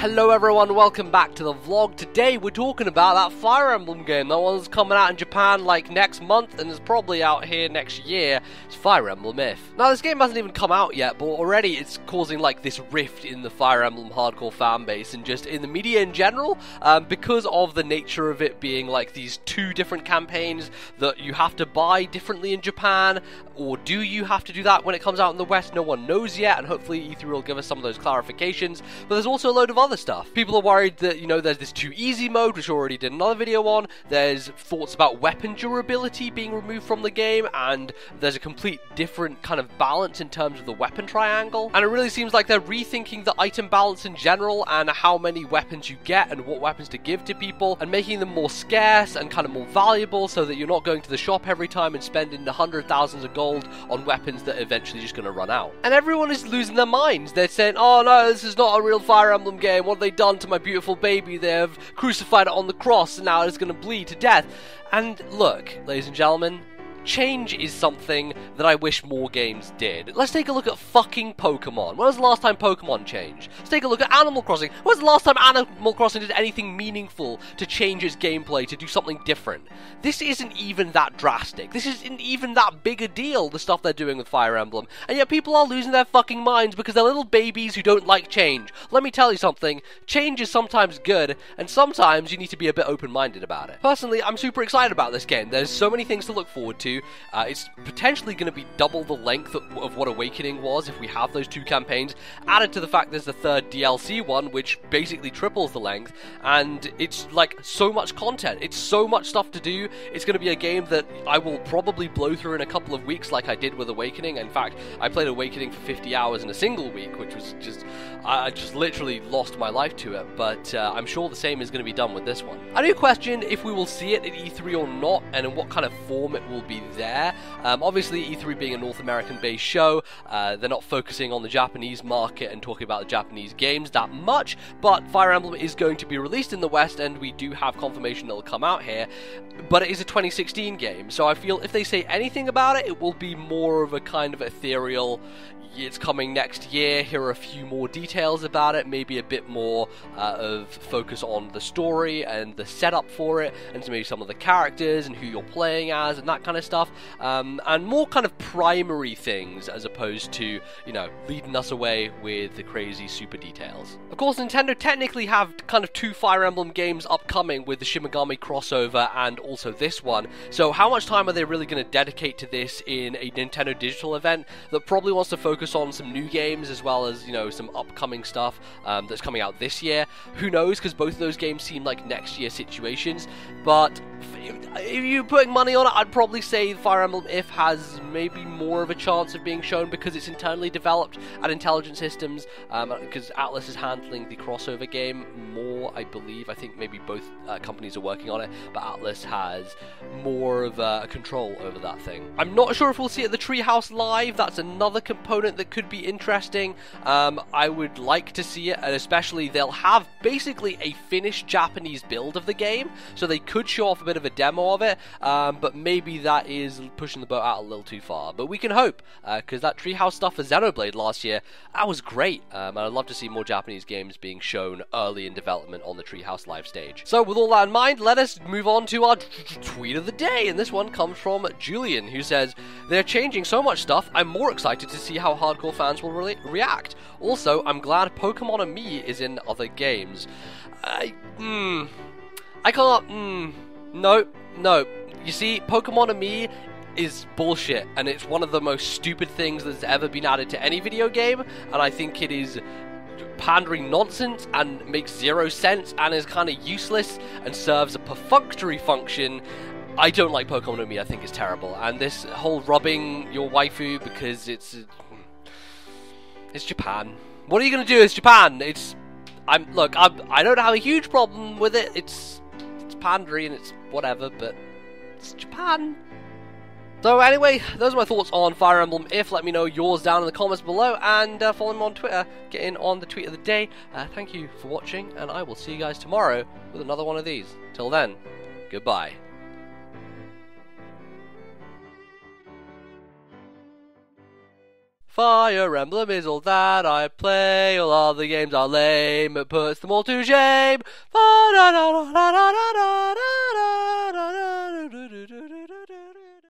Hello everyone, welcome back to the vlog. Today we're talking about that Fire Emblem game. That one's coming out in Japan like next month and is probably out here next year. It's Fire Emblem If. Now this game hasn't even come out yet, but already it's causing like this rift in the Fire Emblem hardcore fan base and just in the media in general, because of the nature of it being like these two different campaigns that you have to buy differently in Japan. Or do you have to do that when it comes out in the West? No one knows yet, and hopefully E3 will give us some of those clarifications. But there's also a load of other stuff. People are worried that, you know, there's this too easy mode, which I already did another video on. There's thoughts about weapon durability being removed from the game, and there's a complete different kind of balance in terms of the weapon triangle. And it really seems like they're rethinking the item balance in general and how many weapons you get and what weapons to give to people, and making them more scarce and kind of more valuable so that you're not going to the shop every time and spending the hundred thousands of gold on weapons that are eventually just going to run out. And everyone is losing their minds. They're saying, oh no, this is not a real Fire Emblem game. What have they done to my beautiful baby? They have crucified it on the cross and now it's going to bleed to death. And look, ladies and gentlemen, change is something that I wish more games did. Let's take a look at fucking Pokemon. When was the last time Pokemon changed? Let's take a look at Animal Crossing. When was the last time Animal Crossing did anything meaningful to change its gameplay, to do something different? This isn't even that drastic. This isn't even that big a deal, the stuff they're doing with Fire Emblem. And yet people are losing their fucking minds because they're little babies who don't like change. Let me tell you something. Change is sometimes good, and sometimes you need to be a bit open-minded about it. Personally, I'm super excited about this game. There's so many things to look forward to. It's potentially going to be double the length of what Awakening was if we have those two campaigns, added to the fact there's the third DLC one, which basically triples the length, and it's like so much content. It's so much stuff to do. It's going to be a game that I will probably blow through in a couple of weeks like I did with Awakening. In fact, I played Awakening for 50 hours in a single week, which was just, I just literally lost my life to it, but I'm sure the same is going to be done with this one. I do question if we will see it at E3 or not, and in what kind of form it will be there. Obviously, E3 being a North American-based show, they're not focusing on the Japanese market and talking about the Japanese games that much, but Fire Emblem is going to be released in the West, and we do have confirmation it'll come out here, but it is a 2016 game, so I feel if they say anything about it, it will be more of a kind of ethereal, it's coming next year, here are a few more details about it, maybe a bit more of focus on the story and the setup for it, and maybe some of the characters and who you're playing as and that kind of stuff, and more kind of primary things as opposed to, you know, leading us away with the crazy super details. Of course, Nintendo technically have kind of two Fire Emblem games upcoming with the Shin Megami crossover and also this one, so how much time are they really going to dedicate to this in a Nintendo Digital event that probably wants to focus on some new games as well as, you know, some upcoming stuff that's coming out this year? Who knows, because both of those games seem like next year situations, but if you're putting money on it, I'd probably say Fire Emblem If has maybe more of a chance of being shown because it's internally developed at Intelligent Systems, because Atlas is handling the crossover game more, I believe. I think maybe both companies are working on it, but Atlas has more of a control over that thing. I'm not sure if we'll see it at the Treehouse Live. That's another component that could be interesting. I would like to see it, and especially they'll have basically a finished Japanese build of the game, so they could show off a bit of a demo of it, but maybe that is pushing the boat out a little too far. But we can hope, because that Treehouse stuff for Xenoblade last year, that was great, and I'd love to see more Japanese games being shown early in development on the Treehouse Live stage. So with all that in mind, let us move on to our tweet of the day, and this one comes from Julian, who says, "They're changing so much stuff, I'm more excited to see how hardcore fans will react. Also, I'm glad Pokemon and Me is in other games." I can't, no. You see, Pokemon and Me is bullshit, and it's one of the most stupid things that's ever been added to any video game, and I think it is pandering nonsense and makes zero sense and is kind of useless and serves a perfunctory function. I don't like Pokemon and Me, I think it's terrible, and this whole rubbing your waifu because it's Japan. What are you gonna do? It's Japan. I don't have a huge problem with it. It's pandery and it's whatever, but it's Japan. So anyway, those are my thoughts on Fire Emblem If. Let me know yours down in the comments below, and follow me on Twitter. Get in on the tweet of the day. Thank you for watching, and I will see you guys tomorrow with another one of these. Till then, goodbye. Fire Emblem is all that I play. All other games are lame. It puts them all to shame. Fa-da-da-da.